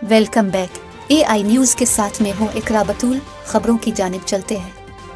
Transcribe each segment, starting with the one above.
Welcome back. AI news के साथ में हूँ इकरा बतूल। खबरों की जानिब चलते हैं।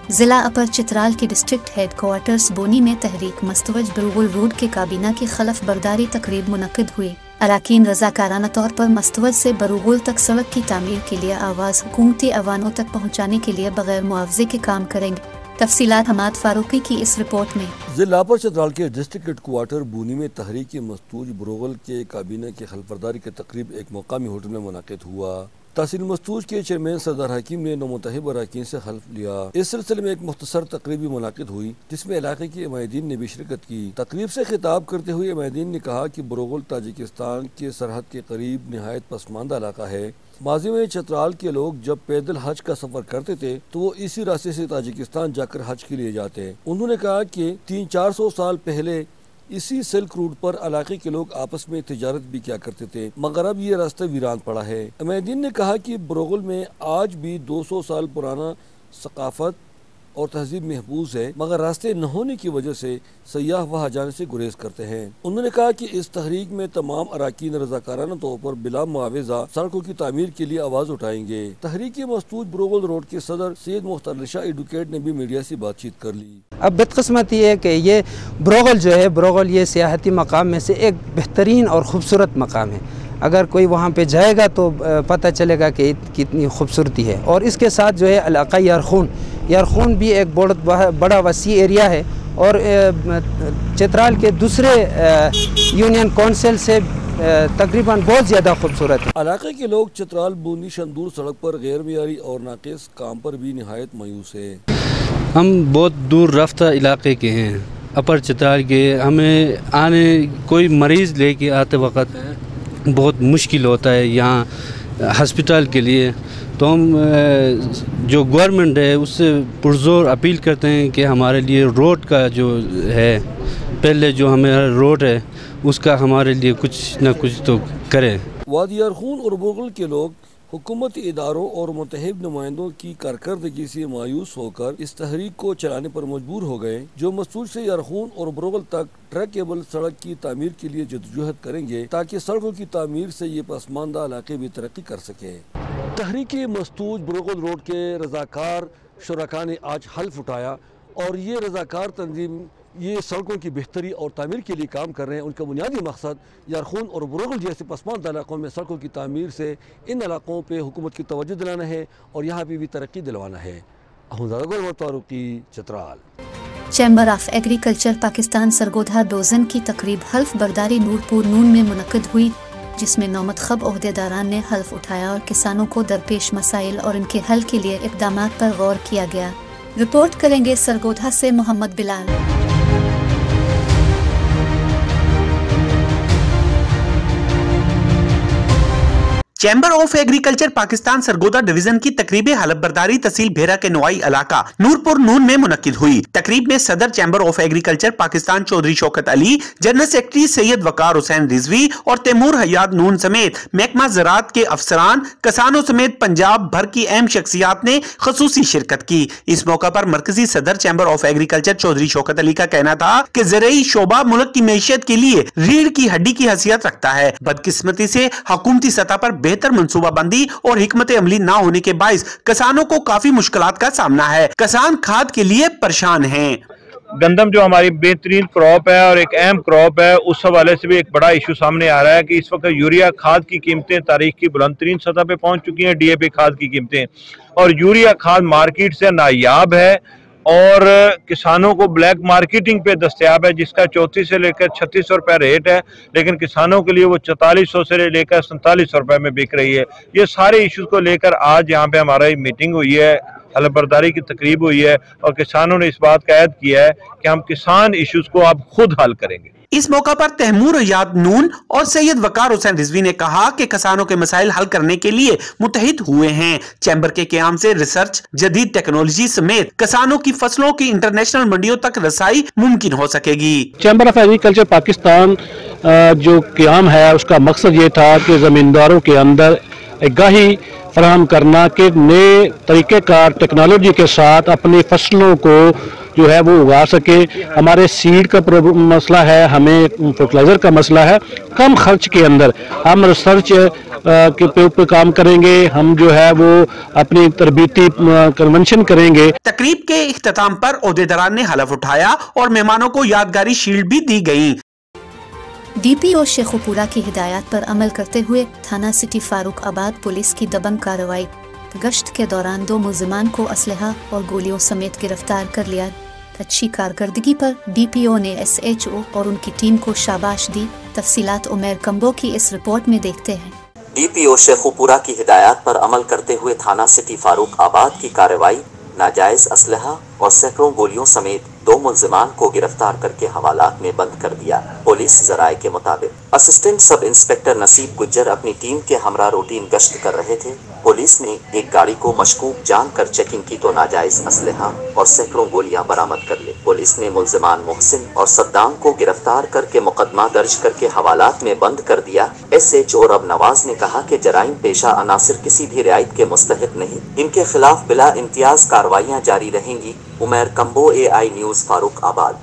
जिला अपर चित्राल के डिस्ट्रिक्ट हेडक्वार्टर्स बोनी में तहरीक मस्तवज बरूगुल रोड के काबीना की खलफ बरदारी तकरीब मुनक़िद हुई। अरकान रज़ाकाराना तौर पर मस्तवज से बरूगुल तक सड़क की तामीर के लिए आवाज़ हुकूमती अवानों तक पहुँचाने के लिए बगैर मुआवजे के काम करेंगे। तफसीलात हमाद फारूकी की इस रिपोर्ट में। जिला अपर चित्राल के डिस्ट्रिक्ट हेडक्वार्टर बोनी में तहरीक मस्तूज बरूगुल के काबीना की खलफ बरदारी की तकरीब एक मकामी होटल में मुनक़िद हुआ। तहसील मस्तूज के चेयरमैन सरदार हकीम ने नौमुतहिब अरकान से हल्फ लिया। इस सिलसिले में एक मुख्तसर तकरीब भी मुनक़िद हुई जिसमें इलाके के अमायदीन ने भी शिरकत की। तकरीब से खिताब करते हुए अमायदीन ने कहा कि बरूगुल ताजिकिस्तान के सरहद के करीब निहायत पसमानदा इलाका है। माजी में चित्राल के लोग जब पैदल हज का सफर करते थे तो वो इसी रास्ते से ताजिकिस्तान जाकर हज के लिए जाते हैं। उन्होंने कहा कि 300-400 साल पहले इसी सिल्क रूट पर इलाके के लोग आपस में तिजारत भी किया करते थे, मगर अब ये रास्ता वीरान पड़ा है। अमैदीन ने कहा कि बरूगुल में आज भी 200 साल पुराना सकाफत और तहजीब महफूज है, मगर रास्ते न होने की वजह से सयाह वहाँ जाने से गुरेज करते हैं। उन्होंने कहा कि इस तहरीक में तमाम अरकान रज़ाकाराना तौर पर बिला मुआवजा सड़कों की तामीर के लिए आवाज़ उठाएंगे। तहरीक मस्तूज बरूगुल रोड के सदर सैयद मुख्तार शाह एडवोकेट ने भी मीडिया से बातचीत कर ली। अब बदकिस्मती है कि ये बरूगुल जो है, बरूगुल ये सियाहती मकाम में से एक बेहतरीन और ख़ूबसूरत मकाम है। अगर कोई वहाँ पे जाएगा तो पता चलेगा कि कितनी खूबसूरती है। और इसके साथ जो है इलाका यारखून भी एक बहुत बड़ा वसी एरिया है और चित्राल के दूसरे यूनियन काउंसिल से तकरीबन बहुत ज़्यादा खूबसूरत है। इलाके के लोग चित्राल बूंदी शंदूर सड़क पर गैर मियारी और नाक़िस काम पर भी निहायत मायूस है। हम बहुत दूर रफ्ता इलाके के हैं, अपर चित्राल के। हमें आने कोई मरीज़ लेके आते वक्त बहुत मुश्किल होता है यहाँ हॉस्पिटल के लिए। तो हम जो गवर्नमेंट है उससे पुरज़ोर अपील करते हैं कि हमारे लिए रोड का जो है, पहले जो हमारा रोड है उसका हमारे लिए कुछ न कुछ तो करें। वादी यारखून और बरूगुल के लोग हुकूमती इदारों और मुतहिब नुमाइंदों की कारकर्दगी से मायूस होकर इस तहरीक को चलाने पर मजबूर हो गए, जो मस्तूज से यारखून और बरूगुल तक ट्रैकेबल सड़क की तामीर के लिए जद्दोजहद करेंगे ताकि सड़कों की तामीर से ये पसमानदा इलाके भी तरक्की कर सके। तहरीक मस्तूज बरूगुल रोड के रज़ाकार शुरका ने आज हल्फ उठाया और ये रज़ाकार तंजीम ये सड़कों की बेहतरी और तामीर के लिए काम कर रहे हैं। उनका बुनियादी मकसद यारखून और बरूगुल जैसे पसमानदा इलाकों में सड़कों की तामीर से इन इलाकों पे हुकूमत की तवज्जो दिलाना है और यहाँ पे भी तरक्की दिलवाना है। Chitral. Chamber of agriculture Pakistan Sargodha dozen की तकरीब हल्फ बरदारी नूरपुर नून में मुनक़िद हुई, जिसमें नौमतखब ओहदेदारान ने हल्फ उठाया और किसानों को दरपेश मसाइल और इनके हल के लिए इक़दामात पर गौर किया गया। रिपोर्ट करेंगे सरगोधा से Mohammad Bilal. Chamber of agriculture Pakistan Sargodha division की तकरीब हलफ बरदारी तहसील भेरा के नवाई इलाका नूरपुर नून में मुनक्किद हुई। तकरीब में सदर chamber of agriculture Pakistan Chaudhry Shaukat Ali, general secretary Syed Waqar Hussain Rizvi और तैमूर हयात नून समेत महकमा ज़राअत के अफसरान, किसानों समेत पंजाब भर की अहम शख्सियात ने खसूसी शिरकत की। इस मौका पर मरकजी सदर chamber of agriculture Chaudhry Shaukat Ali का कहना था कि ज़राई शोबा मुल्क की मैशियत के लिए रीढ़ की हड्डी की हैसियत रखता है। बदकिस्मती से हुकूमती सतह पर बेहतर मंसूबाबंदी और हिकमत अमली ना होने के बाइस किसानों को काफी मुश्किलात का सामना है। किसान खाद के लिए परेशान हैं। गंदम जो हमारी बेहतरीन क्रॉप है और एक अहम क्रॉप है, उस हवाले से भी एक बड़ा इशू सामने आ रहा है कि इस वक्त यूरिया खाद की कीमतें तारीख की बुलंदतरीन सतह पे पहुंच चुकी हैं। DAP खाद की कीमतें और यूरिया खाद मार्केट से नायाब है और किसानों को ब्लैक मार्केटिंग पे दस्तयाब है, जिसका 34 से लेकर 3600 रुपये रेट है, लेकिन किसानों के लिए वो 4400 से लेकर 4700 रुपये में बिक रही है। ये सारे इश्यूज को लेकर आज यहाँ पे हमारा मीटिंग हुई है, हलफ बरदारी की तकरीब हुई है और किसानों ने इस बात का ऐद किया है कि हम किसान इश्यूज को अब खुद हल करेंगे। इस मौका पर तैमूर हयात नून और सैयद वकार हुसैन रिजवी ने कहा कि किसानों के मसाइल हल करने के लिए मुत्तहिद हुए हैं। चैम्बर के क़याम से रिसर्च, जदीद टेक्नोलॉजी समेत किसानों की फसलों की इंटरनेशनल मंडियों तक रसाई मुमकिन हो सकेगी। चैम्बर ऑफ एग्रीकल्चर पाकिस्तान जो क़याम है उसका मकसद ये था कि जमींदारों के अंदर आगाही फराहम करना कि नए तरीक़ेकार टेक्नोलॉजी के साथ अपनी फसलों को जो है वो उगा सके। हमारे सीड का मसला है, हमें फर्टिलाइज़र का मसला है। कम खर्च के अंदर हम रिसर्च के ऊपर काम करेंगे, हम जो है वो अपनी तरबीती कन्वेंशन करेंगे। तकरीब के इख्तिताम पर ओहदेदारान ने हलफ उठाया और मेहमानों को यादगारी शील्ड भी दी गई। DPO शेखुपुरा की हिदायत पर अमल करते हुए थाना सिटी फारूक आबाद पुलिस की दबंग कार्रवाई, गश्त के दौरान 2 मुल्जिमान को असलहा और गोलियों समेत गिरफ्तार कर लिया। अच्छी कारकर्दगी पर DPO ने SHO और उनकी टीम को शाबाश दी। तफसीलात उमैर कंबो की इस रिपोर्ट में देखते हैं। DPO शेखुपुरा की हिदायत पर अमल करते हुए थाना सिटी फारूक आबाद की कार्रवाई, नाजायज असलहा और सैकड़ों गोलियों समेत 2 मुल्जिमान को गिरफ्तार करके हवालात में बंद कर दिया। पुलिस जराए के मुताबिक असिस्टेंट सब इंस्पेक्टर नसीब गुज्जर अपनी टीम के हमरा रूटीन गश्त कर रहे थे। पुलिस ने एक गाड़ी को मशकूक जानकर चेकिंग की तो नाजायज असलहा और सैकड़ों गोलियां बरामद कर ली। पुलिस ने मुल्जिमान मोहसिन और सद्दाम को गिरफ्तार करके मुकदमा दर्ज करके हवालात में बंद कर दिया। SHO रब नवाज ने कहा कि जराइम पेशा अनासिर किसी भी रियायत के मुस्तहिक नहीं, इनके खिलाफ बिला इम्तियाज कार्रवाइयाँ जारी रहेंगी। Umair combo AI news Farooq आबाद।